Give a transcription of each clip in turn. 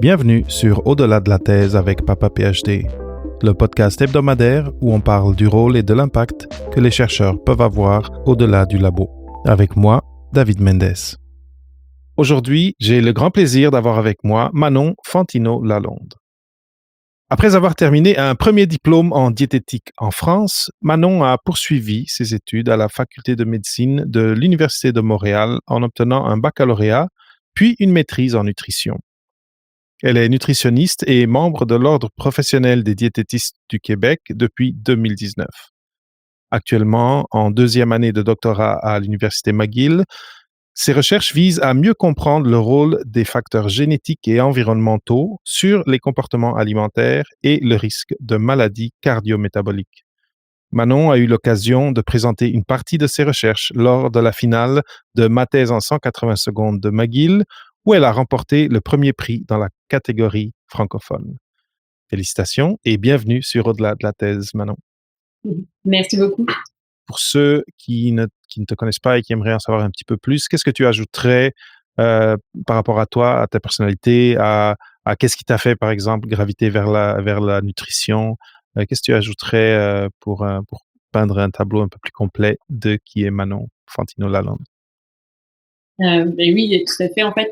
Bienvenue sur Au-delà de la thèse avec Papa PhD, le podcast hebdomadaire où on parle du rôle et de l'impact que les chercheurs peuvent avoir au-delà du labo. Avec moi, David Mendes. Aujourd'hui, j'ai le grand plaisir d'avoir avec moi Manon Fantino-Lalonde. Après avoir terminé un premier diplôme en diététique en France, Manon a poursuivi ses études à la faculté de médecine de l'Université de Montréal en obtenant un baccalauréat, puis une maîtrise en nutrition. Elle est nutritionniste et membre de l'Ordre professionnel des diététistes du Québec depuis 2019. Actuellement, en deuxième année de doctorat à l'Université McGill, ses recherches visent à mieux comprendre le rôle des facteurs génétiques et environnementaux sur les comportements alimentaires et le risque de maladies cardio-métaboliques. Manon a eu l'occasion de présenter une partie de ses recherches lors de la finale de ma thèse en 180 secondes de McGill, où elle a remporté le premier prix dans la catégorie francophone. Félicitations et bienvenue sur Au-delà de la thèse, Manon. Merci beaucoup. Pour ceux qui ne te connaissent pas et qui aimeraient en savoir un petit peu plus, qu'est-ce que tu ajouterais par rapport à toi, à ta personnalité, à qu'est-ce qui t'a fait, par exemple, graviter vers la nutrition? Qu'est-ce que tu ajouterais pour peindre un tableau un peu plus complet de qui est Manon Fantino-Lalonde? Oui, tout à fait. En fait,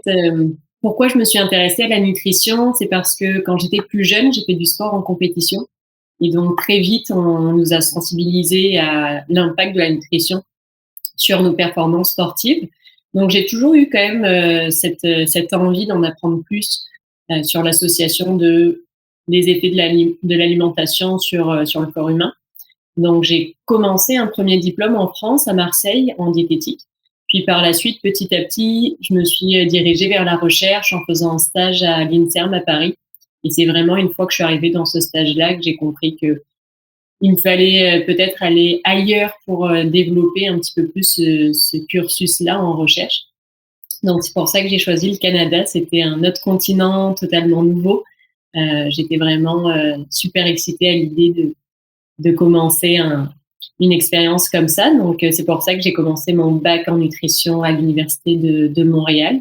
pourquoi je me suis intéressée à la nutrition? C'est parce que quand j'étais plus jeune, j'ai fait du sport en compétition et donc très vite, on nous a sensibilisés à l'impact de la nutrition sur nos performances sportives. Donc j'ai toujours eu quand même, cette envie d'en apprendre plus, sur l'association des effets de l'alimentation sur le corps humain. Donc, j'ai commencé un premier diplôme en France, à Marseille, en diététique. Puis par la suite, petit à petit, je me suis dirigée vers la recherche en faisant un stage à l'INSERM à Paris. Et c'est vraiment une fois que je suis arrivée dans ce stage-là que j'ai compris que il me fallait peut-être aller ailleurs pour développer un petit peu plus ce cursus-là en recherche. Donc, c'est pour ça que j'ai choisi le Canada. C'était un autre continent totalement nouveau. J'étais vraiment super excitée à l'idée de commencer une expérience comme ça. Donc, c'est pour ça que j'ai commencé mon bac en nutrition à l'Université de Montréal.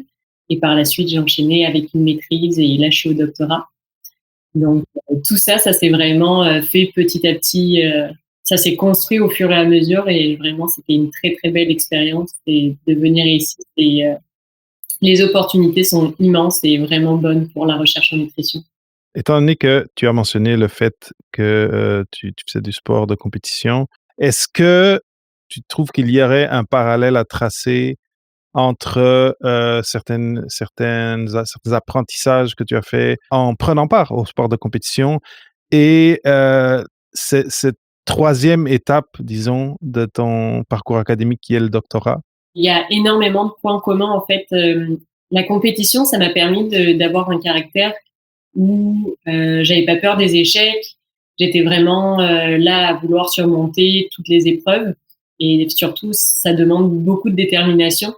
Et par la suite, j'ai enchaîné avec une maîtrise et là, je suis au doctorat. Donc, tout ça, ça s'est vraiment fait petit à petit. Ça s'est construit au fur et à mesure et vraiment, c'était une très, très belle expérience. Et de venir ici, les opportunités sont immenses et vraiment bonnes pour la recherche en nutrition. Étant donné que tu as mentionné le fait que tu faisais du sport de compétition, est-ce que tu trouves qu'il y aurait un parallèle à tracer entre certains apprentissages que tu as fait en prenant part au sport de compétition et cette troisième étape, disons, de ton parcours académique qui est le doctorat? Il y a énormément de points communs en fait. La compétition, ça m'a permis d'avoir un caractère où j'avais pas peur des échecs. J'étais vraiment là à vouloir surmonter toutes les épreuves et surtout ça demande beaucoup de détermination.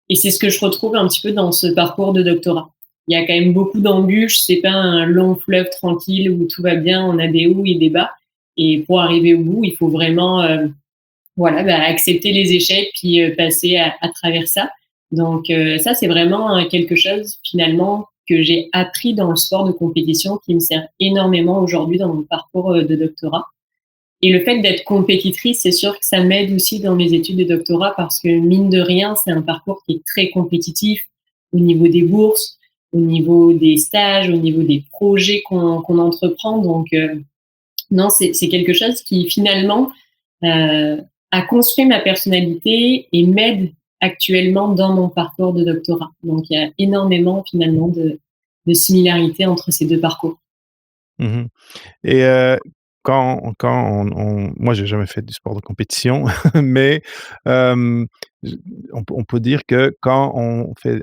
Et c'est ce que je retrouve un petit peu dans ce parcours de doctorat. Il y a quand même beaucoup d'embûches. C'est pas un long fleuve tranquille où tout va bien. On a des hauts et des bas. Et pour arriver au bout, il faut vraiment voilà, accepter les échecs puis passer à travers ça. Donc ça, c'est vraiment quelque chose finalement que j'ai appris dans le sport de compétition qui me sert énormément aujourd'hui dans mon parcours de doctorat. Et le fait d'être compétitrice, c'est sûr que ça m'aide aussi dans mes études de doctorat parce que mine de rien, c'est un parcours qui est très compétitif au niveau des bourses, au niveau des stages, au niveau des projets qu'on entreprend. Donc non, c'est quelque chose qui finalement euh, a construit ma personnalité et m'aide actuellement dans mon parcours de doctorat. Donc, il y a énormément finalement de similarités entre ces deux parcours. Mmh. Et quand moi, j'ai jamais fait du sport de compétition, mais hem, j on peut dire que quand on fait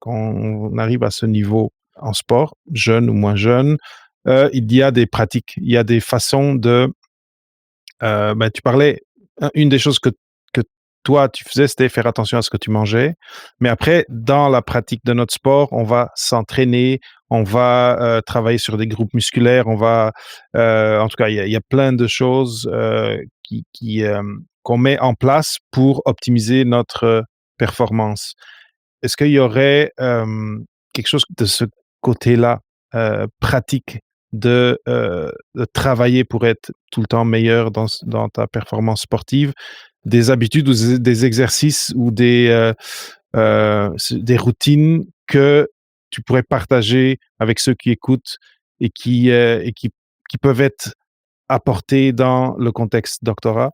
quand on arrive à ce niveau en sport, jeune ou moins jeune, il y a des pratiques, il y a des façons de, tu parlais, une des choses que toi tu faisais, c'était faire attention à ce que tu mangeais. Mais après, dans la pratique de notre sport, on va s'entraîner, on va, travailler sur des groupes musculaires, on va, en tout cas, il y a plein de choses, qu'on met en place pour optimiser notre performance. Est-ce qu'il y aurait, quelque chose de ce côté-là pratique de travailler pour être tout le temps meilleur dans ta performance sportive, des habitudes ou des exercices ou des routines que tu pourrais partager avec ceux qui écoutent et qui peuvent être apportés dans le contexte doctorat?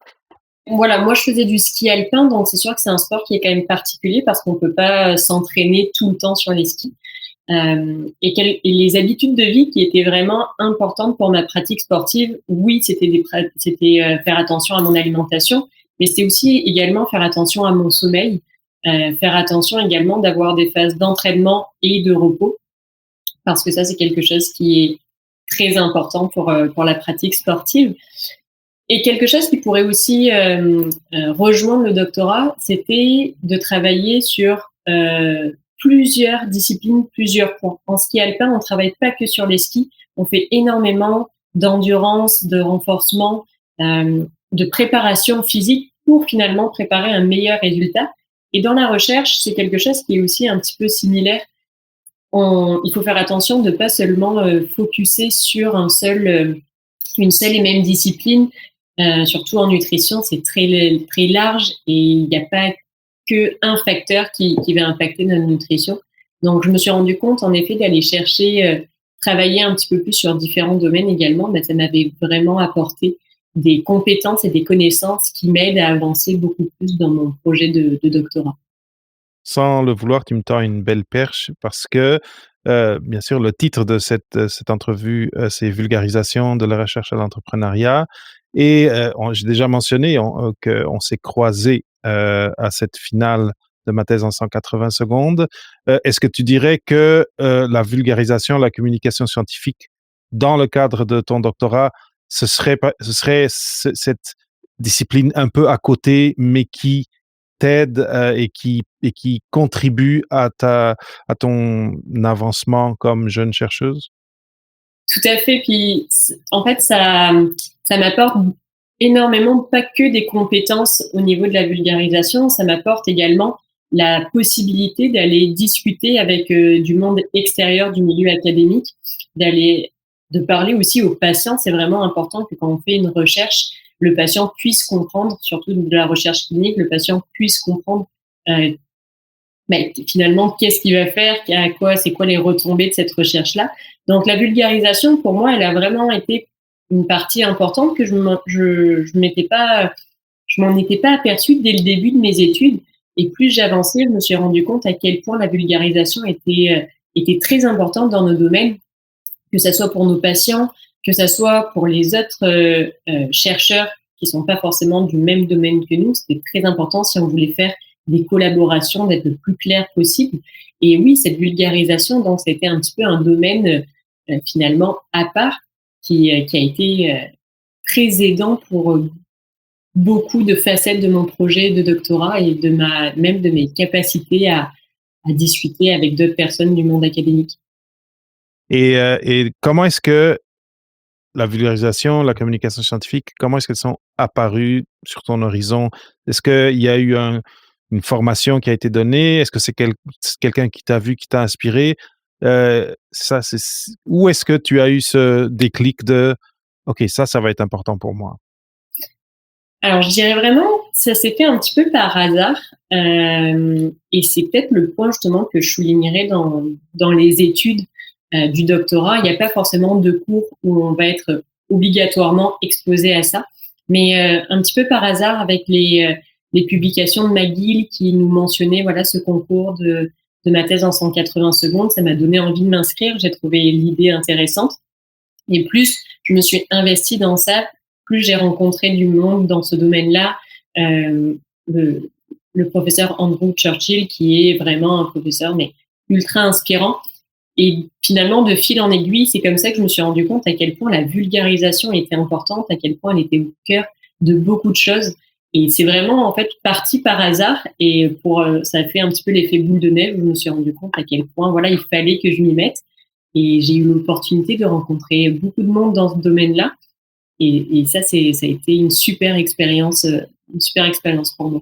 Voilà, moi je faisais du ski alpin, donc c'est sûr que c'est un sport qui est quand même particulier parce qu'on peut pas s'entraîner tout le temps sur les skis. Et les habitudes de vie qui étaient vraiment importantes pour ma pratique sportive, oui, c'était faire attention à mon alimentation, mais c'était aussi également faire attention à mon sommeil, faire attention également d'avoir des phases d'entraînement et de repos, parce que ça, c'est quelque chose qui est très important pour la pratique sportive. Et quelque chose qui pourrait aussi rejoindre le doctorat, c'était de travailler sur plusieurs disciplines, plusieurs points. En ski alpin, on ne travaille pas que sur les skis, on fait énormément d'endurance, de renforcement, de préparation physique pour finalement préparer un meilleur résultat. Et dans la recherche, c'est quelque chose qui est aussi un petit peu similaire. Il faut faire attention de ne pas seulement focuser sur une seule et même discipline. Surtout en nutrition, c'est très, très large et il n'y a pas qu'un facteur qui va impacter notre nutrition. Donc, je me suis rendu compte, en effet, d'aller chercher, travailler un petit peu plus sur différents domaines également. Ben, ça m'avait vraiment apporté des compétences et des connaissances qui m'aident à avancer beaucoup plus dans mon projet de doctorat. Sans le vouloir, tu me tends une belle perche parce que, bien sûr, le titre de cette entrevue, c'est «Vulgarisation de la recherche à l'entrepreneuriat» et j'ai déjà mentionné qu'on s'est croisés, à cette finale de ma thèse en 180 secondes. Est-ce que tu dirais que, la vulgarisation, la communication scientifique dans le cadre de ton doctorat, ce serait cette discipline un peu à côté, mais qui t'aide, et qui contribue à ton avancement comme jeune chercheuse? Tout à fait. Puis, en fait, ça m'apporte énormément, pas que des compétences au niveau de la vulgarisation, ça m'apporte également la possibilité d'aller discuter avec du monde extérieur du milieu académique, de parler aussi aux patients. C'est vraiment important que quand on fait une recherche, le patient puisse comprendre, surtout de la recherche clinique, le patient puisse comprendre euh, finalement, qu'est-ce qu'il va faire, c'est quoi les retombées de cette recherche-là. Donc, la vulgarisation, pour moi, elle a vraiment été une partie importante que je m'en étais pas aperçue dès le début de mes études. Et plus j'avançais, je me suis rendu compte à quel point la vulgarisation était très importante dans nos domaines, que ça soit pour nos patients, que ça soit pour les autres chercheurs qui sont pas forcément du même domaine que nous. C'était très important si on voulait faire des collaborations, d'être le plus clair possible. Et oui, cette vulgarisation, donc, c'était un petit peu un domaine finalement à part qui a été très aidant pour beaucoup de facettes de mon projet de doctorat et même de mes capacités à discuter avec d'autres personnes du monde académique. Et comment est-ce que la vulgarisation, la communication scientifique, comment est-ce qu'elles sont apparues sur ton horizon? Est-ce qu'il y a eu une formation qui a été donnée? Est-ce que c'est quelqu'un qui t'a vu, qui t'a inspiré? Où est-ce que tu as eu ce déclic de OK, ça va être important pour moi? Alors, je dirais vraiment, ça s'est fait un petit peu par hasard, et c'est peut-être le point justement que je soulignerais dans les études du doctorat. Il n'y a pas forcément de cours où on va être obligatoirement exposé à ça, mais un petit peu par hasard avec les publications de McGill qui nous mentionnaient voilà ce concours de ma thèse en 180 secondes, ça m'a donné envie de m'inscrire. J'ai trouvé l'idée intéressante et plus je me suis investie dans ça, plus j'ai rencontré du monde dans ce domaine-là. Euh, le, le professeur Andrew Churchill, qui est vraiment un professeur mais ultra inspirant. Et finalement, de fil en aiguille, c'est comme ça que je me suis rendu compte à quel point la vulgarisation était importante, à quel point elle était au cœur de beaucoup de choses. Et c'est vraiment en fait parti par hasard. Et ça a fait un petit peu l'effet boule de neige où je me suis rendu compte à quel point voilà il fallait que je m'y mette. Et j'ai eu l'opportunité de rencontrer beaucoup de monde dans ce domaine-là. Et ça, ça a été une super expérience pour moi.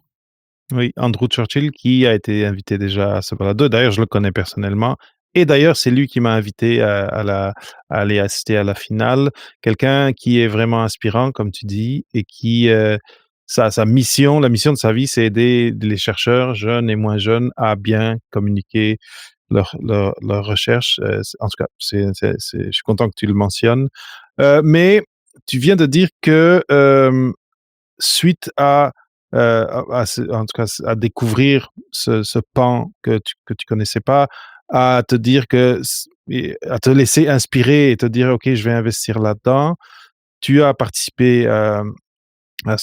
Oui, Andrew Churchill qui a été invité déjà à ce balado. D'ailleurs, je le connais personnellement Et d'ailleurs, c'est lui qui m'a invité à aller assister à la finale. Quelqu'un qui est vraiment inspirant, comme tu dis, et qui, sa mission, la mission de sa vie, c'est aider les chercheurs, jeunes et moins jeunes, à bien communiquer leurs recherches. En tout cas, je suis content que tu le mentionnes. Mais tu viens de dire que suite en tout cas, à découvrir ce pan que tu connaissais pas, à te dire à te laisser inspirer et te dire, OK, je vais investir là-dedans. Tu as participé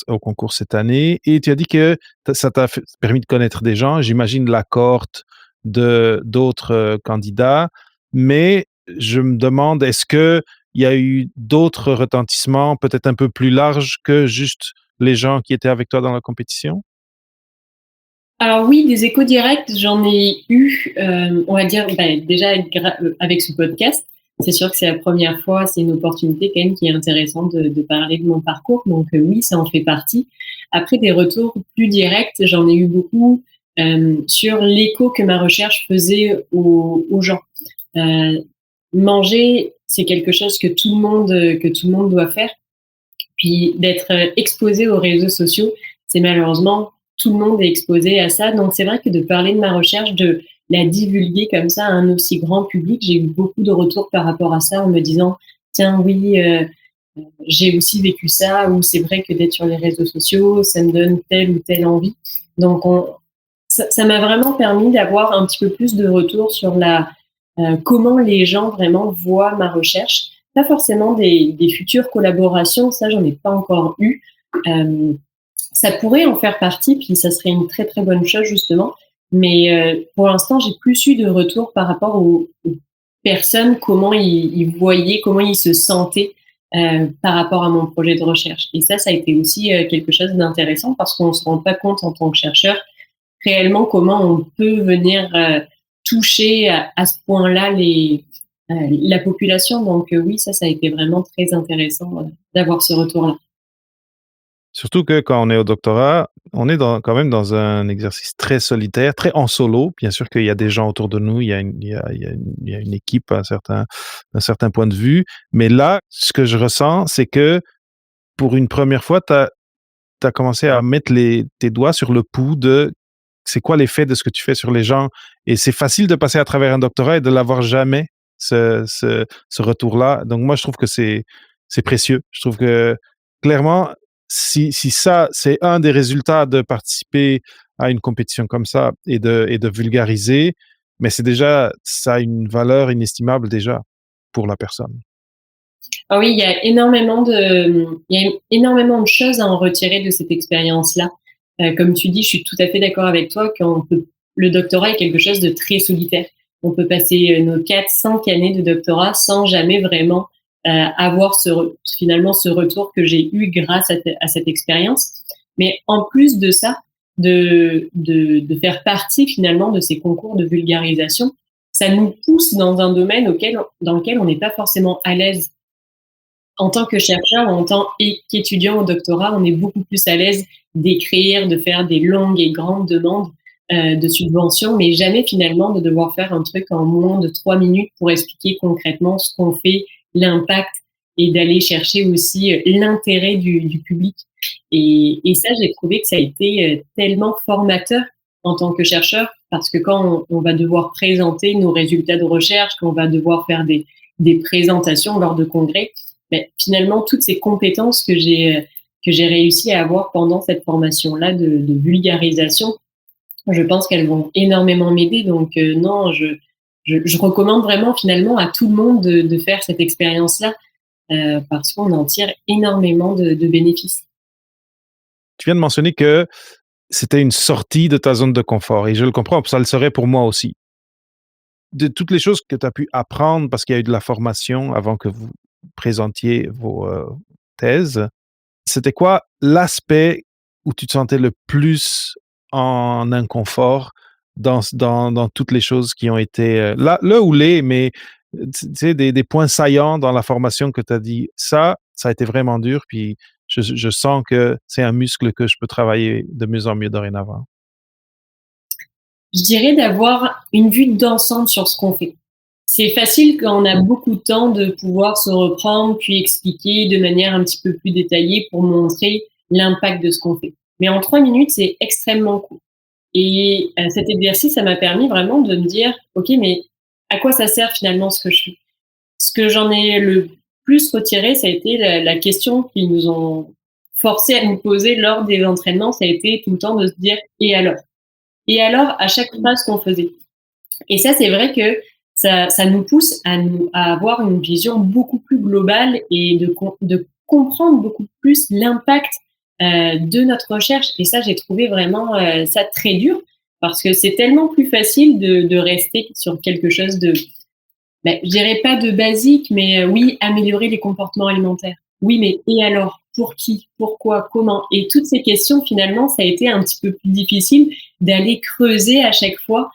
au concours cette année et tu as dit que ça t'a permis de connaître des gens. J'imagine la cohorte de d'autres candidats, mais je me demande, est-ce que il y a eu d'autres retentissements, peut-être un peu plus larges que juste les gens qui étaient avec toi dans la compétition? Alors oui, des échos directs, j'en ai eu, on va dire, déjà avec ce podcast. C'est sûr que c'est la première fois, c'est une opportunité quand même qui est intéressante de parler de mon parcours, donc oui, ça en fait partie. Après des retours plus directs, j'en ai eu beaucoup, sur l'écho que ma recherche faisait aux gens. Heu, Manger, c'est quelque chose que tout le monde doit faire. Puis d'être exposé aux réseaux sociaux, c'est malheureusement tout le monde est exposé à ça. Donc c'est vrai que de parler de ma recherche, de la divulguer comme ça à un aussi grand public, j'ai eu beaucoup de retours par rapport à ça en me disant tiens oui, j'ai aussi vécu ça, ou c'est vrai que d'être sur les réseaux sociaux, ça me donne telle ou telle envie. Donc ça m'a vraiment permis d'avoir un petit peu plus de retours sur comment les gens vraiment voient ma recherche. Pas forcément des futures collaborations, ça j'en ai pas encore eu. Euh, Ça pourrait en faire partie, puis ça serait une très très bonne chose justement. Mais pour l'instant, j'ai plus eu de retour par rapport aux personnes, comment ils voyaient, comment ils se sentaient par rapport à mon projet de recherche. Et ça a été aussi quelque chose d'intéressant parce qu'on ne se rend pas compte en tant que chercheur réellement comment on peut venir toucher à ce point-là la population. Donc oui, ça a été vraiment très intéressant d'avoir ce retour-là. Surtout que quand on est au doctorat, on est quand même dans un exercice très solitaire, très en solo. Bien sûr qu'il y a des gens autour de nous, il y a une équipe à un certain point de vue. Mais là, ce que je ressens, c'est que pour une première fois, tu as commencé à mettre tes doigts sur le pouls de c'est quoi l'effet de ce que tu fais sur les gens. Et c'est facile de passer à travers un doctorat et de l'avoir jamais, ce retour-là. Donc moi, je trouve que c'est précieux. Je trouve que clairement, si ça, c'est un des résultats de participer à une compétition comme ça et de vulgariser, mais c'est déjà, ça a une valeur inestimable déjà pour la personne. Ah oui, il y a énormément de choses à en retirer de cette expérience-là. Comme tu dis, je suis tout à fait d'accord avec toi le doctorat est quelque chose de très solitaire. On peut passer nos 4, 5 années de doctorat sans jamais vraiment avoir finalement ce retour que j'ai eu grâce à cette expérience. Mais en plus de ça, de faire partie finalement de ces concours de vulgarisation, ça nous pousse dans un domaine dans lequel on n'est pas forcément à l'aise en tant que chercheur ou en tant qu'étudiant au doctorat, on est beaucoup plus à l'aise d'écrire, de faire des longues et grandes demandes de subventions, mais jamais finalement de devoir faire un truc en moins de 3 minutes pour expliquer concrètement ce qu'on fait, l'impact, et d'aller chercher aussi l'intérêt du public. Et ça, j'ai trouvé que ça a été tellement formateur en tant que chercheur, parce que quand on va devoir présenter nos résultats de recherche, quand on va devoir faire des présentations lors de congrès, mais finalement, toutes ces compétences que j'ai réussi à avoir pendant cette formation-là de vulgarisation, je pense qu'elles vont énormément m'aider. Donc non, je recommande vraiment finalement à tout le monde de faire cette expérience-là parce qu'on en tire énormément de bénéfices. Tu viens de mentionner que c'était une sortie de ta zone de confort et je le comprends, ça le serait pour moi aussi. De toutes les choses que tu as pu apprendre parce qu'il y a eu de la formation avant que vous présentiez vos, thèses, c'était quoi l'aspect où tu te sentais le plus en inconfort dans toutes les choses qui ont été, là le ou les, mais, tu sais des points saillants dans la formation que tu as dit: Ça a été vraiment dur, puis je sens que c'est un muscle que je peux travailler de mieux en mieux dorénavant». Je dirais d'avoir une vue d'ensemble sur ce qu'on fait. c'est facile quand on a beaucoup de temps de pouvoir se reprendre, puis expliquer de manière un petit peu plus détaillée pour montrer l'impact de ce qu'on fait. Mais en 3 minutes, c'est extrêmement court. Et cet exercice, ça m'a permis vraiment de me dire: «OK, mais à quoi ça sert finalement ce que je fais?» Ce que j'en ai le plus retiré, ça a été la question qu'ils nous ont forcé à nous poser lors des entraînements, ça a été tout le temps de se dire: «Et alors?» Et alors à chaque phrase qu'on faisait. Et ça, c'est vrai que ça nous pousse à avoir une vision beaucoup plus globale et de comprendre beaucoup plus l'impact de notre recherche. Et ça, j'ai trouvé vraiment ça très dur parce que c'est tellement plus facile de rester sur quelque chose de, ben, je dirais pas de basique, mais oui, améliorer les comportements alimentaires. Oui, mais et alors? Pour qui? Pourquoi? Comment? Et toutes ces questions, finalement, ça a été un petit peu plus difficile d'aller creuser à chaque fois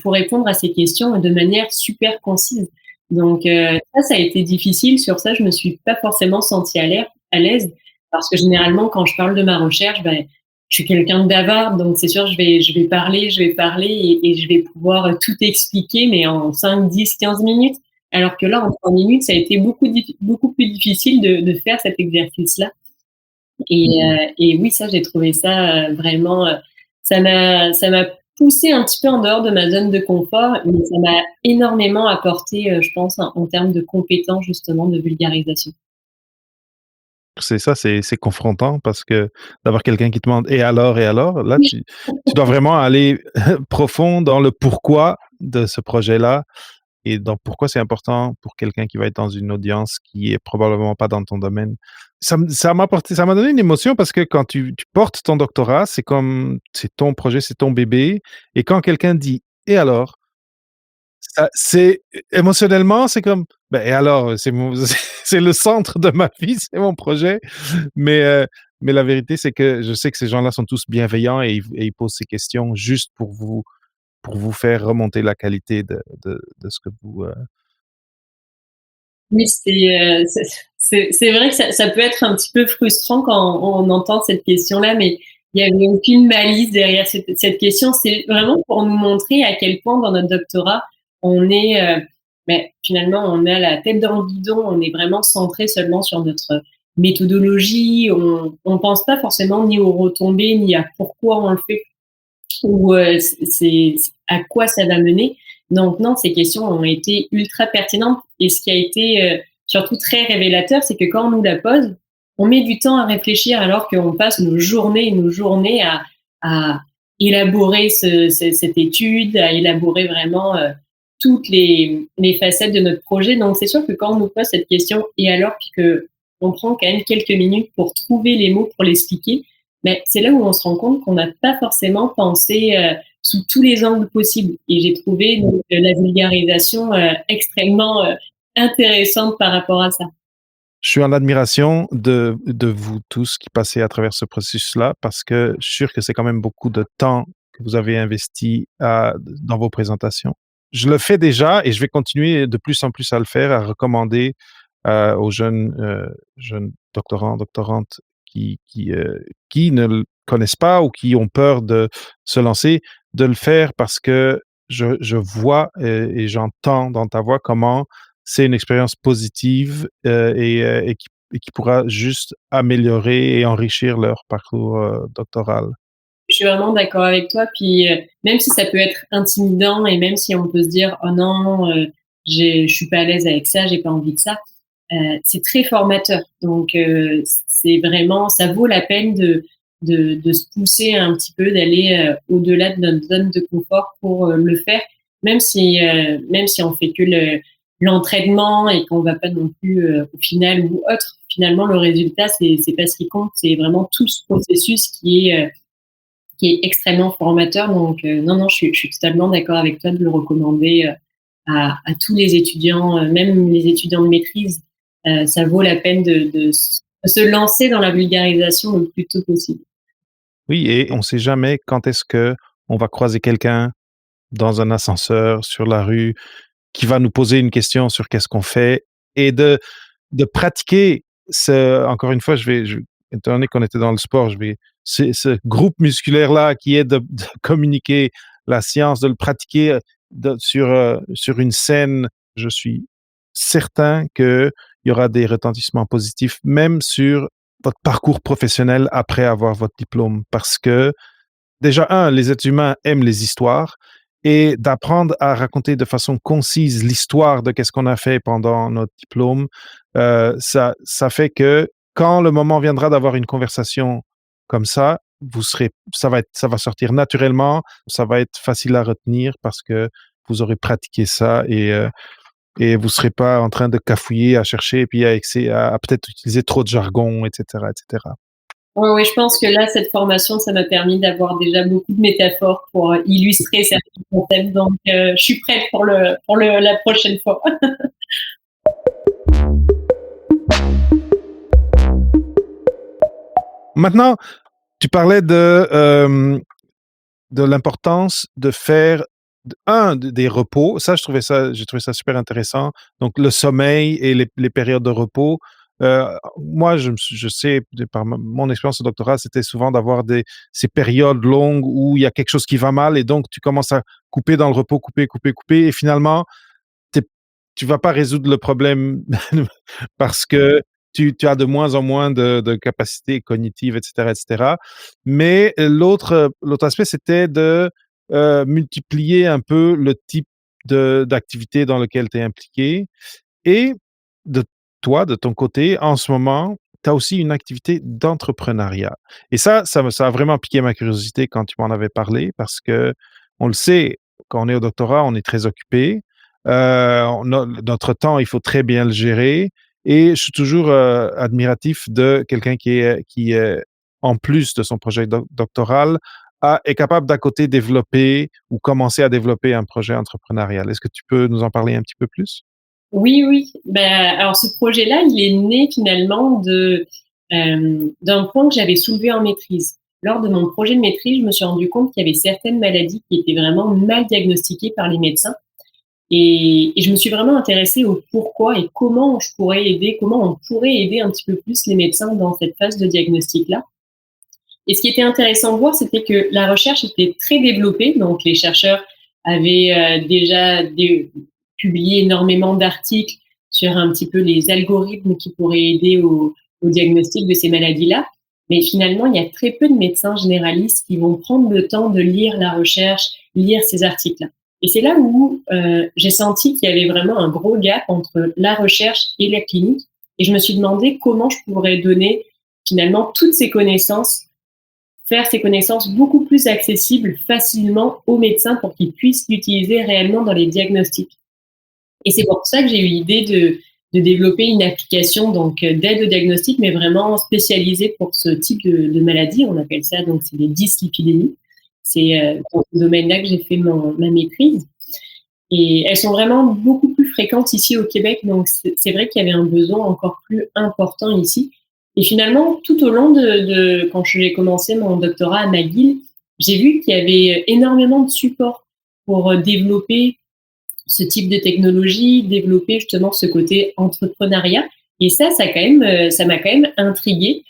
pour répondre à ces questions de manière super concise. Donc ça a été difficile. Sur ça, je me suis pas forcément sentie à l'aise parce que généralement, quand je parle de ma recherche, ben, je suis quelqu'un de bavard, donc c'est sûr, je vais parler et je vais pouvoir tout expliquer, mais en 5, 10, 15 minutes. Alors que là, en 3 minutes, ça a été beaucoup plus difficile de faire cet exercice-là. Et oui, ça, j'ai trouvé ça vraiment, ça m'a poussée un petit peu en dehors de ma zone de confort, mais ça m'a énormément apporté, je pense, en termes de compétences, justement, de vulgarisation. C'est ça, c'est confrontant parce que d'avoir quelqu'un qui te demande: «Et alors? Et alors?» Là, Oui. tu dois vraiment aller profond dans le pourquoi de ce projet-là et dans pourquoi c'est important pour quelqu'un qui va être dans une audience qui est probablement pas dans ton domaine. Ça m'a donné une émotion parce que quand tu portes ton doctorat, c'est comme c'est ton projet, c'est ton bébé et quand quelqu'un dit: «Et alors?» Ça c'est émotionnellement, c'est comme, ben et alors, c'est mon c'est le centre de ma vie, c'est mon projet. Mais, mais la vérité, c'est que je sais que ces gens-là sont tous bienveillants et ils posent ces questions juste pour vous faire remonter la qualité de ce que vous, Oui, c'est vrai que ça peut être un petit peu frustrant quand on entend cette question-là, mais il y avait aucune malice derrière cette question. C'est vraiment pour nous montrer à quel point dans notre doctorat, on est, finalement, on a la tête dans le guidon, on est vraiment centré seulement sur notre méthodologie. On pense pas forcément ni aux retombées, ni à pourquoi on le fait ou c'est à quoi ça va mener. Donc non, ces questions ont été ultra pertinentes et ce qui a été surtout très révélateur, c'est que quand on nous la pose, on met du temps à réfléchir alors qu'on passe nos journées à élaborer cette étude, à élaborer vraiment toutes les facettes de notre projet. Donc c'est sûr que quand on nous pose cette question et alors que on prend quand même quelques minutes pour trouver les mots pour l'expliquer, mais c'est là où on se rend compte qu'on n'a pas forcément pensé sous tous les angles possibles. Et j'ai trouvé donc, la vulgarisation extrêmement intéressante par rapport à ça. je suis en admiration de vous tous qui passez à travers ce processus-là parce que je suis sûr que c'est quand même beaucoup de temps que vous avez investi dans vos présentations. Je le fais déjà et je vais continuer de plus en plus à le faire, à recommander aux jeunes doctorants, doctorantes qui ne le connaissent pas ou qui ont peur de se lancer, de le faire parce que je vois et j'entends dans ta voix comment c'est une expérience positive et qui pourra juste améliorer et enrichir leur parcours doctoral. Je suis vraiment d'accord avec toi. Puis même si ça peut être intimidant et même si on peut se dire oh non, je suis pas à l'aise avec ça, j'ai pas envie de ça, c'est très formateur. Donc c'est vraiment, ça vaut la peine de se pousser un petit peu, d'aller au-delà de notre zone de confort pour le faire, même si on fait que l'entraînement et qu'on va pas non plus au final ou autre. Finalement, le résultat, c'est pas ce qui compte, c'est vraiment tout ce processus qui est extrêmement formateur. Donc, non, non, je suis totalement d'accord avec toi de le recommander à tous les étudiants, même les étudiants de maîtrise. Ça vaut la peine de se lancer dans la vulgarisation le plus tôt possible. Oui, et on ne sait jamais quand est-ce que on va croiser quelqu'un dans un ascenseur, sur la rue, qui va nous poser une question sur qu'est-ce qu'on fait et de pratiquer encore une fois, étant donné qu'on était dans le sport, ce groupe musculaire-là qui est de communiquer la science, de le pratiquer sur une scène je suis certain qu'il y aura des retentissements positifs, même sur votre parcours professionnel après avoir votre diplôme. Parce que, déjà, les êtres humains aiment les histoires et d'apprendre à raconter de façon concise l'histoire de qu'est-ce qu'on a fait pendant notre diplôme, ça fait que quand le moment viendra d'avoir une conversation comme ça, ça va sortir naturellement, ça va être facile à retenir parce que vous aurez pratiqué ça et vous serez pas en train de cafouiller, à chercher et puis à peut-être utiliser trop de jargon, et cetera, et cetera. Oui, oui, je pense que là, cette formation, ça m'a permis d'avoir déjà beaucoup de métaphores pour illustrer certains concepts. Donc, je suis prête pour la prochaine fois. Maintenant, tu parlais de l'importance de faire des repos. Ça, j'ai trouvé ça super intéressant. Donc, le sommeil et les périodes de repos. Moi, je sais, par mon expérience au doctorat, c'était souvent d'avoir ces périodes longues où il y a quelque chose qui va mal et donc tu commences à couper dans le repos, couper, couper, couper et finalement, t'es- tu vas pas résoudre le problème parce que tu as de moins en moins de capacités cognitives, etc., etc. Mais l'autre aspect, c'était de multiplier un peu le type d'activité dans lequel tu es impliqué. Et de de ton côté, en ce moment, tu as aussi une activité d'entrepreneuriat. Et ça a vraiment piqué ma curiosité quand tu m'en avais parlé parce que on le sait, quand on est au doctorat, on est très occupé. Notre temps, il faut très bien le gérer. Et je suis toujours admiratif de quelqu'un qui est, en plus de son projet doctoral, est capable d'à côté développer ou commencer à développer un projet entrepreneurial. Est-ce que tu peux nous en parler un petit peu plus? Oui, oui. Ben, alors ce projet-là, il est né finalement d'un point que j'avais soulevé en maîtrise. Lors de mon projet de maîtrise, je me suis rendu compte qu'il y avait certaines maladies qui étaient vraiment mal diagnostiquées par les médecins. Et je me suis vraiment intéressée au pourquoi et comment on pourrait aider un petit peu plus les médecins dans cette phase de diagnostic-là. Et ce qui était intéressant de voir, c'était que la recherche était très développée. Donc, les chercheurs avaient publié énormément d'articles sur un petit peu les algorithmes qui pourraient aider au diagnostic de ces maladies-là. Mais finalement, il y a très peu de médecins généralistes qui vont prendre le temps de lire la recherche, lire ces articles-là. Et c'est là où j'ai senti qu'il y avait vraiment un gros gap entre la recherche et la clinique. Et je me suis demandé comment je pourrais donner finalement toutes ces connaissances, faire ces connaissances beaucoup plus accessibles facilement aux médecins pour qu'ils puissent l'utiliser réellement dans les diagnostics. Et c'est pour ça que j'ai eu l'idée de développer une application donc d'aide au diagnostic, mais vraiment spécialisée pour ce type de maladie. On appelle ça donc c'est des dyslipidémies. C'est dans ce domaine-là que j'ai fait ma maîtrise. Et elles sont vraiment beaucoup plus fréquentes ici au Québec, donc c'est vrai qu'il y avait un besoin encore plus important ici. Et finalement, tout au long quand j'ai commencé mon doctorat à McGill, j'ai vu qu'il y avait énormément de support pour développer ce type de technologie, développer justement ce côté entrepreneuriat. Et ça m'a quand même intriguée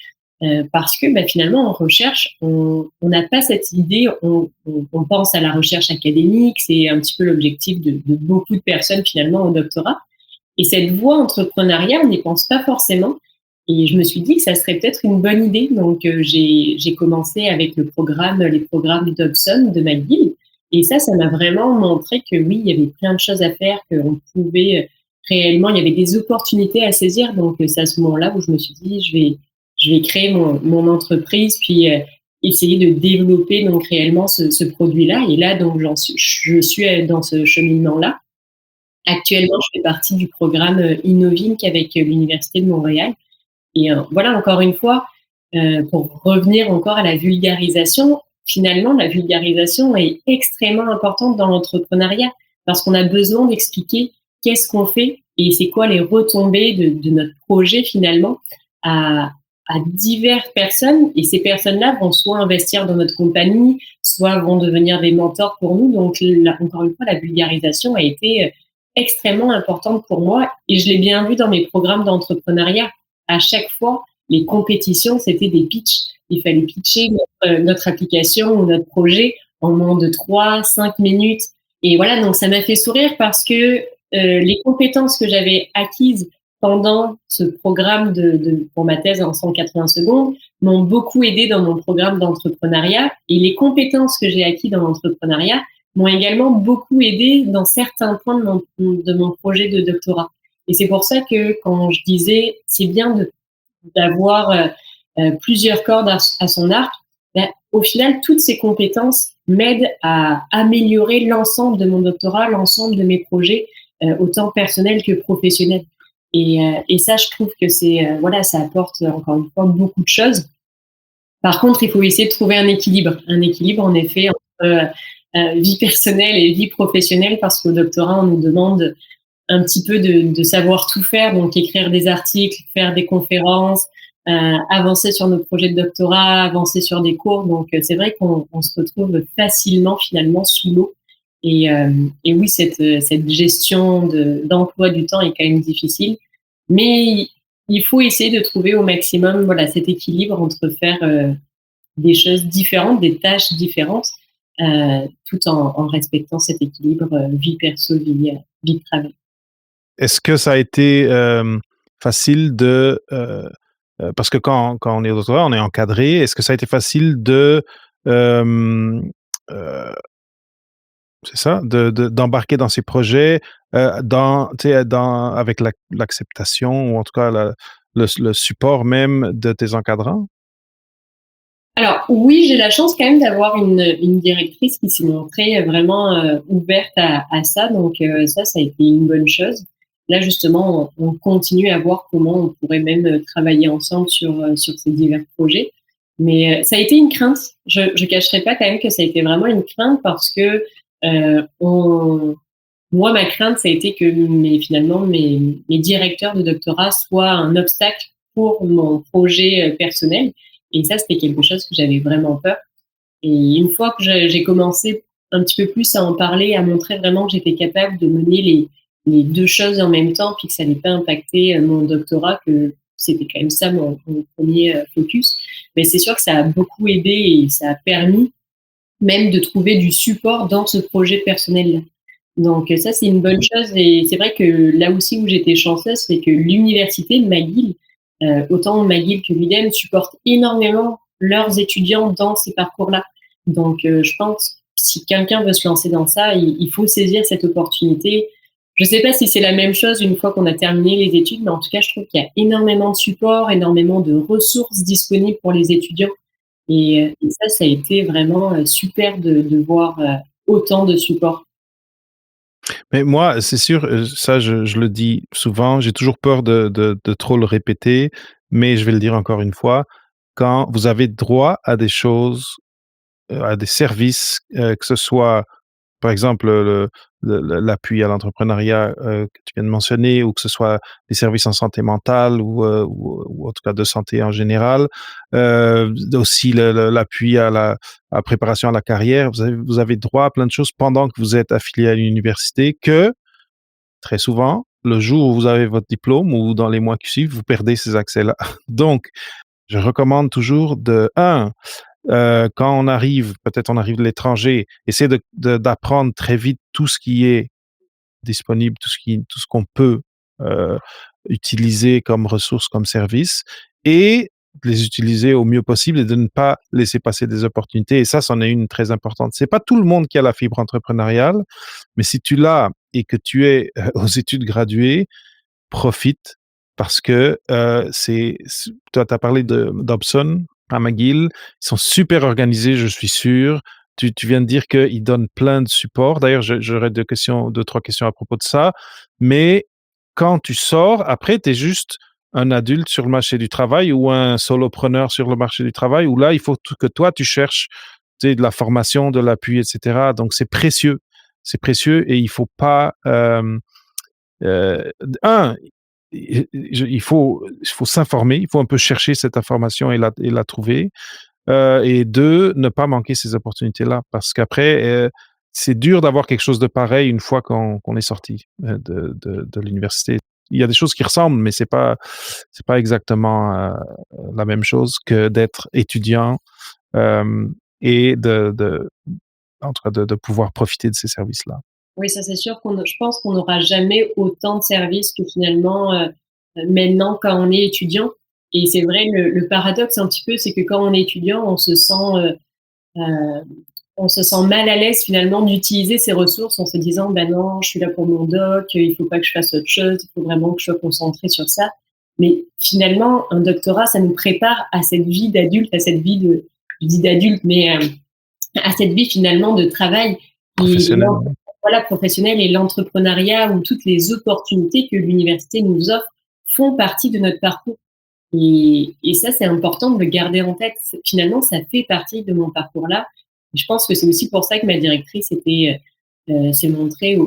parce que bah, finalement en recherche, on n'a pas cette idée, on pense à la recherche académique, c'est un petit peu l'objectif de beaucoup de personnes finalement au doctorat. Et cette voie entrepreneuriale, on n'y pense pas forcément. Et je me suis dit que ça serait peut-être une bonne idée. Donc, j'ai commencé avec les programmes Dobson de McGill. Et ça m'a vraiment montré que oui, il y avait plein de choses à faire, qu'on pouvait réellement, il y avait des opportunités à saisir. Donc, c'est à ce moment-là où je me suis dit, je vais créer mon entreprise, puis essayer de développer donc réellement ce produit-là. Et là, donc, je suis dans ce cheminement-là. Actuellement, je fais partie du programme Innovink avec l'Université de Montréal. Et voilà, encore une fois, pour revenir encore à la vulgarisation, finalement, la vulgarisation est extrêmement importante dans l'entrepreneuriat parce qu'on a besoin d'expliquer qu'est-ce qu'on fait et c'est quoi les retombées de notre projet finalement à, à diverses personnes. Et ces personnes-là vont soit investir dans notre compagnie, soit vont devenir des mentors pour nous. Donc, encore une fois, la vulgarisation a été extrêmement importante pour moi et je l'ai bien vu dans mes programmes d'entrepreneuriat. À chaque fois, les compétitions, c'était des pitchs. Il fallait pitcher notre application ou notre projet en moins de 3, 5 minutes. Et voilà, donc ça m'a fait sourire parce que les compétences que j'avais acquises pendant ce programme pour ma thèse en 180 secondes m'ont beaucoup aidé dans mon programme d'entrepreneuriat et les compétences que j'ai acquises dans l'entrepreneuriat m'ont également beaucoup aidé dans certains points de mon projet de doctorat. Et c'est pour ça que quand je disais c'est bien d'avoir plusieurs cordes à son arc, ben, au final, toutes ces compétences m'aident à améliorer l'ensemble de mon doctorat, l'ensemble de mes projets, autant personnels que professionnels. Et ça, je trouve que voilà, ça apporte encore une fois beaucoup de choses. Par contre, il faut essayer de trouver un équilibre en effet entre vie personnelle et vie professionnelle, parce qu'au doctorat, on nous demande un petit peu de savoir tout faire, donc écrire des articles, faire des conférences, avancer sur nos projets de doctorat, avancer sur des cours. Donc, c'est vrai qu'on se retrouve facilement finalement sous l'eau. Et oui, cette gestion d'emploi du temps est quand même difficile. Mais il faut essayer de trouver au maximum voilà, cet équilibre entre faire des choses différentes, des tâches différentes, tout en respectant cet équilibre vie perso, vie de travail. Est-ce que ça a été facile parce que quand on est au doctorat, on est encadré. Est-ce que ça a été facile euh, euh, c'est ça, d'embarquer dans ces projets, tu sais, avec l'acceptation ou en tout cas le support même de tes encadrants? Alors oui, j'ai la chance quand même d'avoir une directrice qui s'est montrée vraiment ouverte à ça, donc ça a été une bonne chose. Là justement, on continue à voir comment on pourrait même travailler ensemble sur ces divers projets. Mais ça a été une crainte. Je cacherai pas quand même que ça a été vraiment une crainte parce que euh, on, moi, ma crainte, ça a été que finalement mes directeurs de doctorat soient un obstacle pour mon projet personnel. Et ça, c'était quelque chose que j'avais vraiment peur. Et une fois que j'ai commencé un petit peu plus à en parler, à montrer vraiment que j'étais capable de mener les deux choses en même temps, puis que ça n'allait pas impacter mon doctorat, que c'était quand même ça mon premier focus, mais c'est sûr que ça a beaucoup aidé et ça a permis même de trouver du support dans ce projet personnel-là. Donc ça, c'est une bonne chose et c'est vrai que là aussi où j'étais chanceuse, c'est que l'université McGill, autant McGill que l'UDEM, supportent énormément leurs étudiants dans ces parcours-là. Donc je pense que si quelqu'un veut se lancer dans ça, il faut saisir cette opportunité. Je ne sais pas si c'est la même chose une fois qu'on a terminé les études, mais en tout cas, je trouve qu'il y a énormément de support, énormément de ressources disponibles pour les étudiants. Et ça a été vraiment super de voir autant de support. Mais moi, c'est sûr, ça je le dis souvent, j'ai toujours peur de trop le répéter, mais je vais le dire encore une fois, quand vous avez droit à des choses, à des services, que ce soit par exemple, l'appui à l'entrepreneuriat, que tu viens de mentionner ou que ce soit des services en santé mentale ou en tout cas de santé en général, aussi l'appui à la préparation à la carrière. Vous avez droit à plein de choses pendant que vous êtes affilié à l'université que, très souvent, le jour où vous avez votre diplôme ou dans les mois qui suivent, vous perdez ces accès-là. Donc, je recommande toujours quand on arrive, peut-être on arrive de l'étranger, essayer d'apprendre très vite tout ce qui est disponible, tout ce qu'on peut euh, utiliser comme ressources, comme service, et de les utiliser au mieux possible et de ne pas laisser passer des opportunités. Et ça, c'en est une très importante. C'est pas tout le monde qui a la fibre entrepreneuriale, mais si tu l'as et que tu es aux études graduées, profite parce que toi, tu as parlé de Dobson à McGill. Ils sont super organisés, je suis sûr. Tu viens de dire qu'ils donnent plein de support. D'ailleurs, j'aurais deux, trois questions à propos de ça. Mais quand tu sors, après, tu es juste un adulte sur le marché du travail ou un solopreneur sur le marché du travail, où là, il faut que toi, tu cherches, tu sais, de la formation, de l'appui, etc. Donc, c'est précieux. C'est précieux et il faut pas. Un, il faut s'informer, il faut un peu chercher cette information et la trouver. Et deux, ne pas manquer ces opportunités-là, parce qu'après, c'est dur d'avoir quelque chose de pareil une fois qu'on est sorti de l'université. Il y a des choses qui ressemblent, mais c'est pas exactement la même chose que d'être étudiant et en tout cas de pouvoir profiter de ces services-là. Oui, ça c'est sûr je pense qu'on n'aura jamais autant de services que finalement, maintenant quand on est étudiant et c'est vrai le paradoxe un petit peu, c'est que quand on est étudiant, heu, on se sent mal à l'aise finalement d'utiliser ces ressources en se disant: «Ben non, je suis là pour mon doc, il faut pas que je fasse autre chose, il faut vraiment que je sois concentrée sur ça». Mais finalement, un doctorat, ça nous prépare à cette vie d'adulte, à cette vie de je dis d'adulte, mais à cette vie finalement de travail et Professionnel, ouais. voilà, professionnelle et l'entrepreneuriat ou toutes les opportunités que l'université nous offre font partie de notre parcours. Et ça, c'est important de le garder en tête. Finalement, ça fait partie de mon parcours-là. Et je pense que c'est aussi pour ça que ma directrice s'est montrée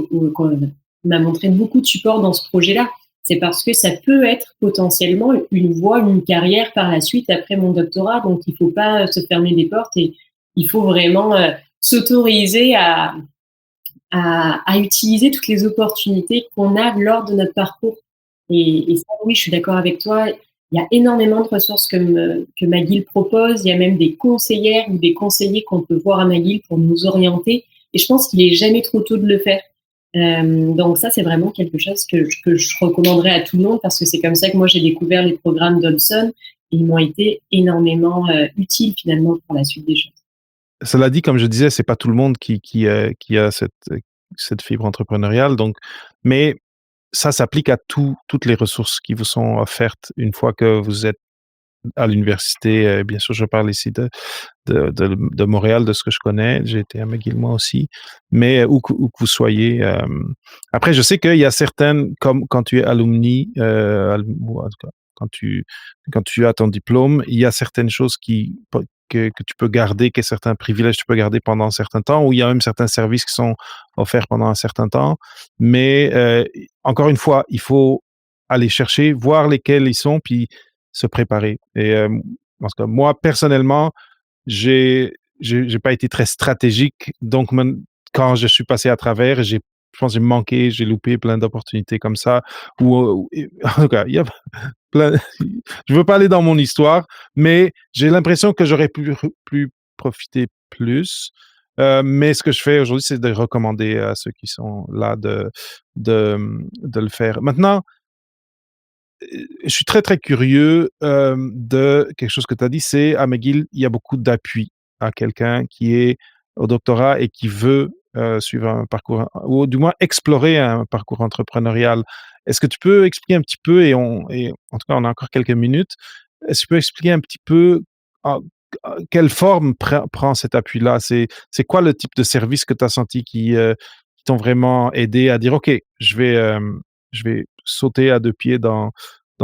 m'a montré beaucoup de support dans ce projet-là. C'est parce que ça peut être potentiellement une voie, une carrière par la suite après mon doctorat. Donc, il ne faut pas se fermer des portes et il faut vraiment s'autoriser à utiliser toutes les opportunités qu'on a lors de notre parcours. Et ça, oui, je suis d'accord avec toi. Il y a énormément de ressources que McGill propose. Il y a même des conseillères ou des conseillers qu'on peut voir à McGill pour nous orienter. Et je pense qu'il est jamais trop tôt de le faire. Donc ça, c'est vraiment quelque chose que je recommanderais à tout le monde parce que c'est comme ça que moi, j'ai découvert les programmes Dobson et ils m'ont été énormément utiles finalement pour la suite des choses. Cela dit, comme je disais, c'est pas tout le monde qui a cette fibre entrepreneuriale, donc mais ça s'applique à toutes les ressources qui vous sont offertes une fois que vous êtes à l'université. Bien sûr, je parle ici de Montréal, de ce que je connais. J'ai été à McGill moi aussi, mais où que vous soyez. Après, je sais qu'il y a certaines, comme quand tu es alumni, ou en tout cas, quand tu as ton diplôme, il y a certaines choses que tu peux garder, que certains privilèges tu peux garder pendant un certain temps, ou il y a même certains services qui sont offerts pendant un certain temps. Mais encore une fois, il faut aller chercher, voir lesquels ils sont, puis se préparer. Et parce que moi, personnellement, j'ai pas été très stratégique, donc quand je suis passé à travers, je pense que j'ai manqué, j'ai loupé plein d'opportunités comme ça ou et en tout cas, il y a plein je veux pas aller dans mon histoire, mais j'ai l'impression que j'aurais pu profiter plus, mais ce que je fais aujourd'hui, c'est de recommander à ceux qui sont là de le faire. Maintenant, je suis très, très curieux, de quelque chose que tu as dit, c'est à McGill, il y a beaucoup d'appui à quelqu'un qui est au doctorat et qui veut, suivre un parcours ou du moins explorer un parcours entrepreneurial. Est-ce que tu peux expliquer un petit peu et en tout cas, on a encore quelques minutes. Est-ce que tu peux expliquer un petit peu en quelle forme prend cet appui-là? C'est quoi le type de service que tu as senti qui t'ont vraiment aidé à dire: «OK, je vais sauter à 2 pieds dans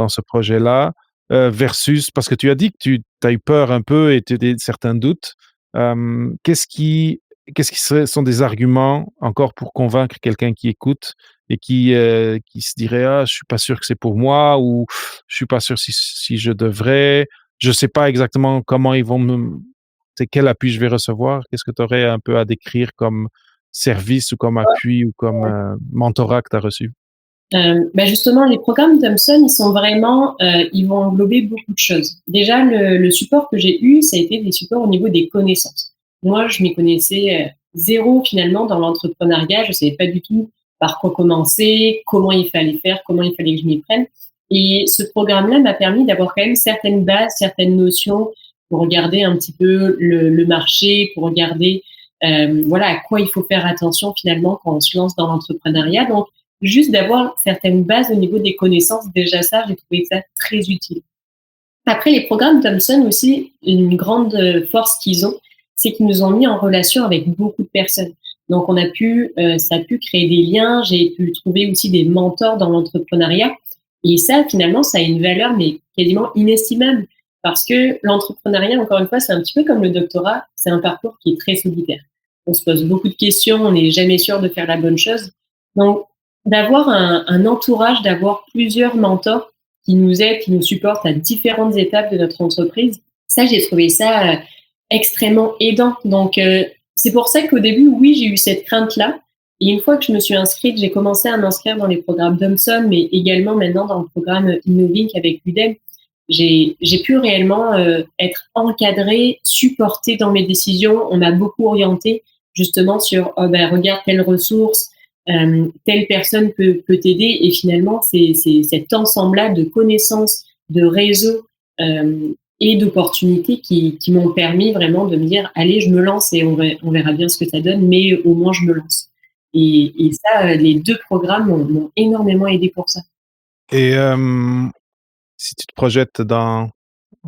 ce projet-là, versus parce que tu as dit que tu as eu peur un peu et tu as certains doutes. Qu'est-ce sont des arguments encore pour convaincre quelqu'un qui écoute et qui se dirait: «Ah, je suis pas sûr que c'est pour moi» ou «Je suis pas sûr si je devrais, je sais pas exactement comment ils vont me c'est quel appui je vais recevoir». Qu'est-ce que tu aurais un peu à décrire comme service ou comme appui ou comme, mentorat que tu as reçu? Bah, justement, les programmes Thomson, ils sont vraiment, ils vont englober beaucoup de choses. Déjà, le support que j'ai eu, ça a été des supports au niveau des connaissances. Moi, je m'y connaissais, 0 finalement dans l'entrepreneuriat. Je savais pas du tout par quoi commencer, comment il fallait faire, comment il fallait que je m'y prenne et ce programme-là m'a permis d'avoir quand même certaines bases, certaines notions pour regarder un petit peu le marché, pour regarder, voilà, à quoi il faut faire attention finalement quand on se lance dans l'entrepreneuriat. Donc juste d'avoir certaines bases au niveau des connaissances, déjà ça, j'ai trouvé ça très utile. Après, les programmes Thomson aussi, une grande force qu'ils ont, c'est qu'ils nous ont mis en relation avec beaucoup de personnes. Donc, ça a pu créer des liens. J'ai pu trouver aussi des mentors dans l'entrepreneuriat. Et ça, finalement, ça a une valeur, mais quasiment inestimable. Parce que l'entrepreneuriat, encore une fois, c'est un petit peu comme le doctorat. C'est un parcours qui est très solitaire. On se pose beaucoup de questions. On n'est jamais sûr de faire la bonne chose. Donc, d'avoir un entourage, d'avoir plusieurs mentors qui nous aident, qui nous supportent à différentes étapes de notre entreprise. Ça, j'ai trouvé ça extrêmement aidant. Donc, c'est pour ça qu'au début, oui, j'ai eu cette crainte-là. Et une fois que je me suis inscrite, j'ai commencé à m'inscrire dans les programmes Thomson, mais également maintenant dans le programme Innovink avec Udemy. J'ai pu réellement être encadrée, supportée dans mes décisions. On m'a beaucoup orientée justement sur, oh, ben, regarde telle ressource, telle personne peut t'aider. Et finalement, c'est cet ensemble-là de connaissances, de réseaux et d'opportunités qui m'ont permis vraiment de me dire, allez, je me lance et on verra bien ce que ça donne, mais au moins je me lance. Et ça, les deux programmes m'ont énormément aidé pour ça. Et si tu te projettes dans,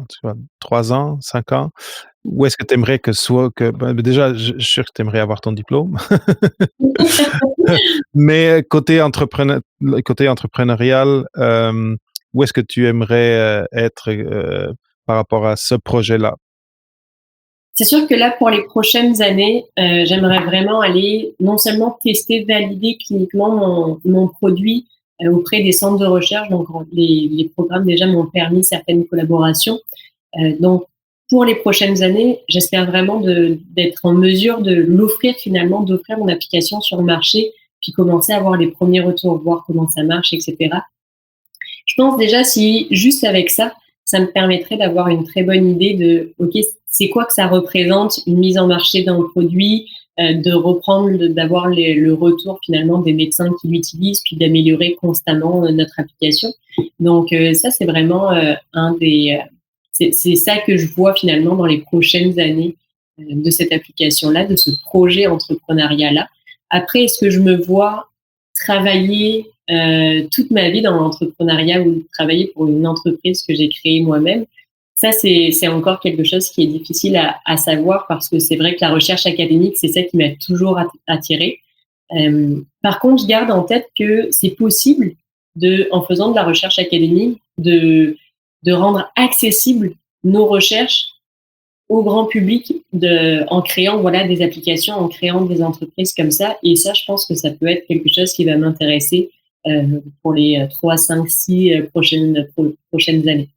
tu vois, 3 ans, 5 ans, où est-ce que tu aimerais que soit que déjà, je suis sûr que tu aimerais avoir ton diplôme. Mais côté entrepreneurial, où est-ce que tu aimerais, être, par rapport à ce projet-là? C'est sûr que là, pour les prochaines années, j'aimerais vraiment aller non seulement tester, valider cliniquement mon produit, auprès des centres de recherche. Donc les programmes déjà m'ont permis certaines collaborations. Donc pour les prochaines années, j'espère vraiment d'être en mesure de l'offrir finalement, d'offrir mon application sur le marché, puis commencer à avoir les premiers retours, voir comment ça marche et cetera. Je pense déjà si juste avec ça, ça me permettrait d'avoir une très bonne idée de OK, c'est quoi que ça représente une mise en marché d'un produit, de reprendre, d'avoir le retour finalement des médecins qui l'utilisent, puis d'améliorer constamment notre application. Donc ça, c'est vraiment un des c'est ça que je vois finalement dans les prochaines années de cette application-là, de ce projet entrepreneuriat-là. Après, est-ce que je me vois travailler toute ma vie dans l'entrepreneuriat ou travailler pour une entreprise que j'ai créée moi-même? Ça, c'est encore quelque chose qui est difficile à savoir parce que c'est vrai que la recherche académique, c'est ça qui m'a toujours attirée. Par contre, je garde en tête que c'est possible en faisant de la recherche académique, de rendre accessibles nos recherches au grand public en créant voilà, des applications, en créant des entreprises comme ça. Et ça, je pense que ça peut être quelque chose qui va m'intéresser pour les 3, 5, 6 prochaines années.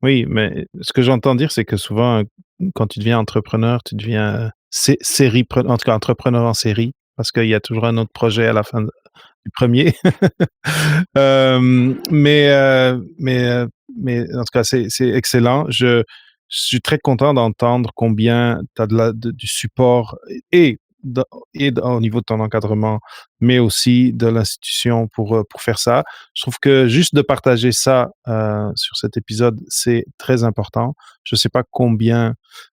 Oui, mais ce que j'entends dire, c'est que souvent, quand tu deviens entrepreneur, tu deviens, en tout cas entrepreneur en série, parce qu'il y a toujours un autre projet à la fin du premier. Mais en tout cas, c'est excellent. Je suis très content d'entendre combien tu as du support et, au niveau de ton encadrement, mais aussi de l'institution pour faire ça. Je trouve que juste de partager ça sur cet épisode, c'est très important. Je ne sais pas combien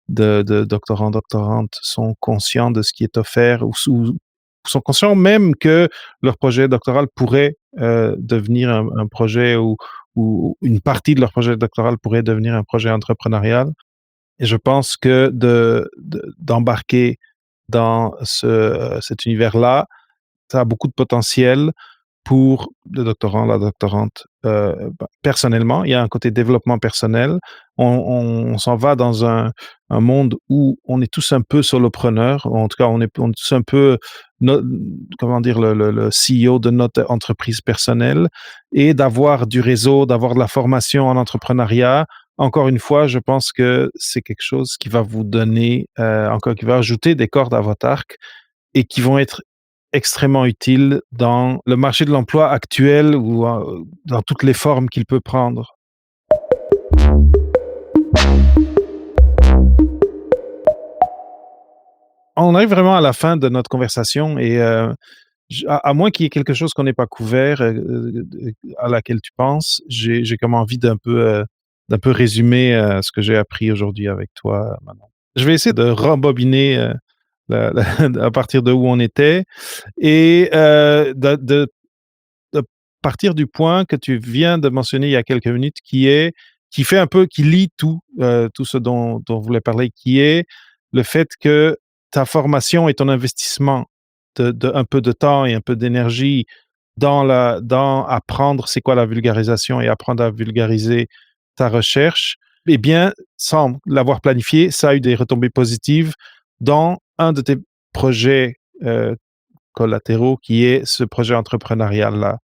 de doctorants, doctorantes sont conscients de ce qui est offert ou sont conscients même que leur projet doctoral pourrait devenir un projet ou une partie de leur projet doctoral pourrait devenir un projet entrepreneurial. Et je pense que d'embarquer dans cet univers-là, ça a beaucoup de potentiel pour le doctorant, la doctorante. Personnellement, il y a un côté développement personnel. On s'en va dans un monde où on est tous un peu solopreneurs. En tout cas, on est tous un peu, comment dire, le CEO de notre entreprise personnelle. Et d'avoir du réseau, d'avoir de la formation en entrepreneuriat. Encore une fois, je pense que c'est quelque chose qui va vous donner, qui va ajouter des cordes à votre arc et qui vont être extrêmement utiles dans le marché de l'emploi actuel ou dans toutes les formes qu'il peut prendre. On arrive vraiment à la fin de notre conversation et à moins qu'il y ait quelque chose qu'on n'ait pas couvert, à laquelle tu penses, j'ai comme envie d'un peu résumer ce que j'ai appris aujourd'hui avec toi, Manon. Je vais essayer de rembobiner à partir de où on était et de partir du point que tu viens de mentionner il y a quelques minutes, qui lie tout ce dont on voulait parler, qui est le fait que ta formation et ton investissement de un peu de temps et un peu d'énergie dans apprendre c'est quoi la vulgarisation et apprendre à vulgariser ta recherche, eh bien, sans l'avoir planifié, ça a eu des retombées positives dans un de tes projets collatéraux qui est ce projet entrepreneurial-là.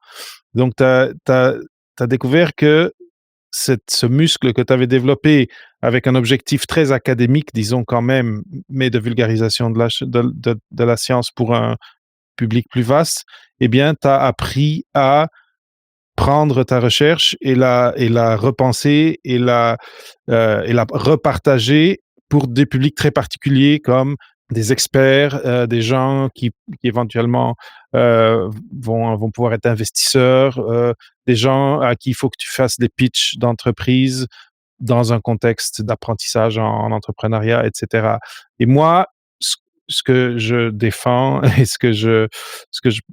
Donc, tu as découvert que ce muscle que tu avais développé avec un objectif très académique, disons quand même, mais de vulgarisation de la science pour un public plus vaste, eh bien, tu as appris à prendre ta recherche et la repenser et la repartager pour des publics très particuliers comme des experts, des gens qui éventuellement vont pouvoir être investisseurs, des gens à qui il faut que tu fasses des pitchs d'entreprise dans un contexte d'apprentissage en entrepreneuriat, et cetera. Et moi, ce que je défends et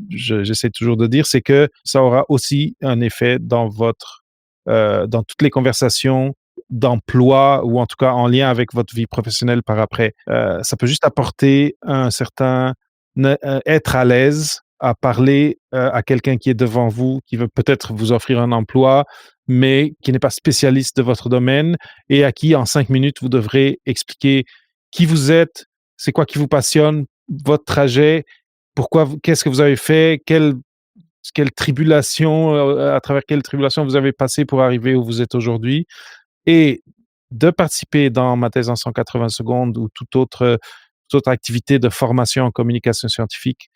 j'essaie toujours de dire, c'est que ça aura aussi un effet dans toutes les conversations d'emploi ou en tout cas en lien avec votre vie professionnelle par après. Ça peut juste apporter un certain être à l'aise à parler à quelqu'un qui est devant vous, qui veut peut-être vous offrir un emploi, mais qui n'est pas spécialiste de votre domaine et à qui en 5 minutes vous devrez expliquer qui vous êtes, c'est quoi qui vous passionne, votre trajet, qu'est-ce que vous avez fait, quelle tribulation, à travers quelle tribulation vous avez passé pour arriver où vous êtes aujourd'hui. Et de participer dans ma thèse en 180 secondes ou toute autre activité de formation en communication scientifique,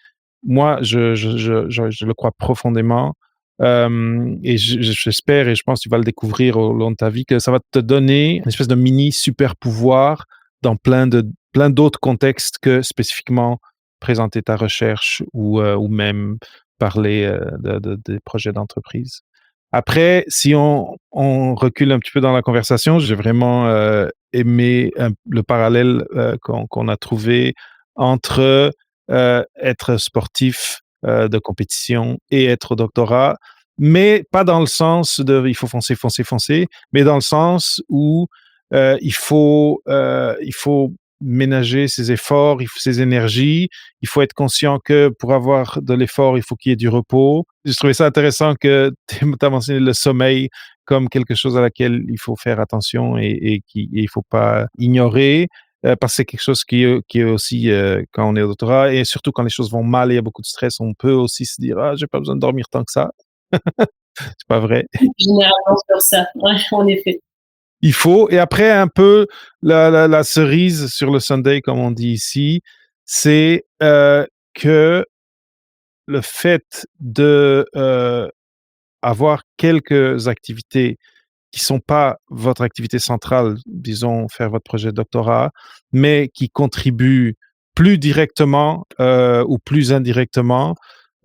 moi, je le crois profondément. Et j'espère, et je pense que tu vas le découvrir au long de ta vie, que ça va te donner une espèce de mini super pouvoir dans plein d'autres contextes que spécifiquement présenter ta recherche ou même parler des projets d'entreprise. Après, si on recule un petit peu dans la conversation, j'ai vraiment aimé le parallèle qu'on a trouvé entre être sportif de compétition et être au doctorat, mais pas dans le sens de il faut foncer, foncer, foncer, mais dans le sens où il faut ménager ses efforts, ses énergies. Il faut être conscient que pour avoir de l'effort, il faut qu'il y ait du repos. Je trouvais ça intéressant que tu as mentionné le sommeil comme quelque chose à laquelle il faut faire attention et il faut pas ignorer. Parce que c'est quelque chose qui est aussi, quand on est au doctorat et surtout quand les choses vont mal et il y a beaucoup de stress, on peut aussi se dire: «Ah, j'ai pas besoin de dormir tant que ça». C'est pas vrai. Généralement sur ça, ouais, en effet. Il faut et après un peu la cerise sur le sundae comme on dit ici, c'est, que le fait de, avoir quelques activités qui sont pas votre activité centrale, disons faire votre projet de doctorat, mais qui contribuent plus directement, ou plus indirectement,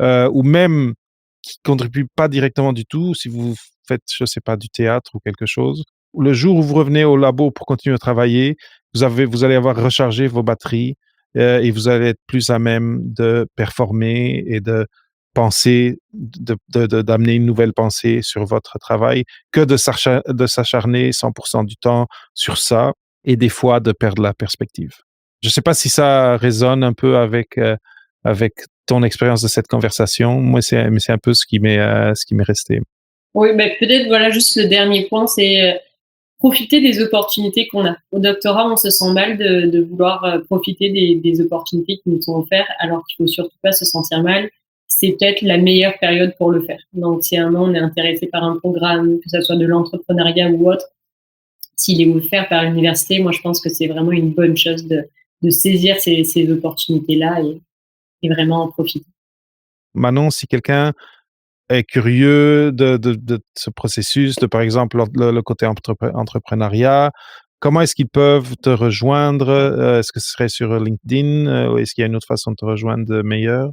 ou même qui contribuent pas directement du tout. Si vous faites, je sais pas, du théâtre ou quelque chose, le jour où vous revenez au labo pour continuer à travailler, vous allez avoir rechargé vos batteries, et vous allez être plus à même de performer et de penser, d'amener une nouvelle pensée sur votre travail que de s'acharner 100% du temps sur ça et des fois de perdre la perspective. Je ne sais pas si ça résonne un peu avec ton expérience de cette conversation. Moi, c'est un peu ce qui m'est resté. Oui, bah, peut-être, voilà, juste le dernier point, c'est, profiter des opportunités qu'on a. Au doctorat, on se sent mal de vouloir, profiter des opportunités qui nous sont offertes, alors qu'il faut surtout pas se sentir mal. C'est peut-être la meilleure période pour le faire. Donc si à un moment on est intéressé par un programme, que ça soit de l'entrepreneuriat ou autre, s'il est offert par l'université, moi je pense que c'est vraiment une bonne chose de saisir ces opportunités-là et vraiment en profiter. Manon, si quelqu'un est curieux de ce processus, de par exemple le côté entrepreneuriat, comment est-ce qu'ils peuvent te rejoindre? Est-ce que ce serait sur LinkedIn? Ou est-ce qu'il y a une autre façon de te rejoindre de meilleure?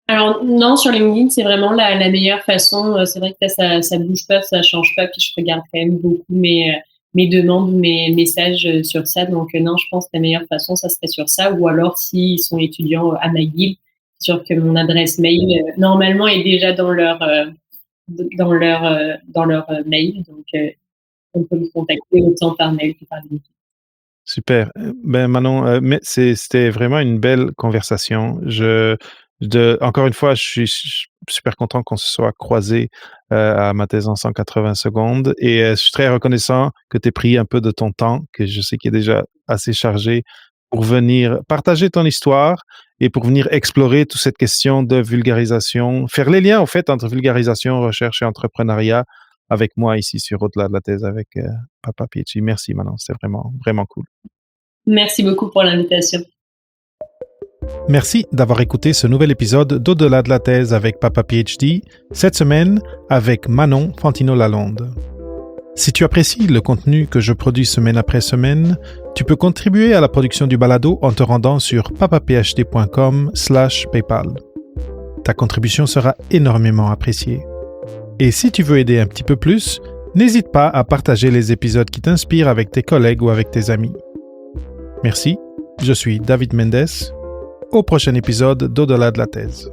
Alors non, sur LinkedIn, c'est vraiment la meilleure façon. C'est vrai que là, ça bouge pas, ça change pas, puis je regarde quand même beaucoup mes demandes ou mes messages sur ça. Donc non, je pense que la meilleure façon, ça serait sur ça. Ou alors, s'ils sont étudiants à McGill, c'est sûr que mon adresse mail, normalement, est déjà dans leur mail. Donc, on peut me contacter autant par mail que par LinkedIn. Super. Ben Manon, mais c'était vraiment une belle conversation. Encore une fois, je suis super content qu'on se soit croisés à ma thèse en 180 secondes et je suis très reconnaissant que tu aies pris un peu de ton temps, que je sais qu'il est déjà assez chargé, pour venir partager ton histoire et pour venir explorer toute cette question de vulgarisation, faire les liens, en fait, entre vulgarisation, recherche et entrepreneuriat avec moi ici sur Au-delà de la thèse avec Papa PhD. Merci, Manon. C'était vraiment, vraiment cool. Merci beaucoup pour l'invitation. Merci d'avoir écouté ce nouvel épisode d'Au-delà de la thèse avec Papa PhD, cette semaine avec Manon Fantino-Lalonde. Si tu apprécies le contenu que je produis semaine après semaine, tu peux contribuer à la production du balado en te rendant sur papaphd.com/paypal. Ta contribution sera énormément appréciée. Et si tu veux aider un petit peu plus, n'hésite pas à partager les épisodes qui t'inspirent avec tes collègues ou avec tes amis. Merci, je suis David Mendes. Au prochain épisode d'Au-delà de la thèse.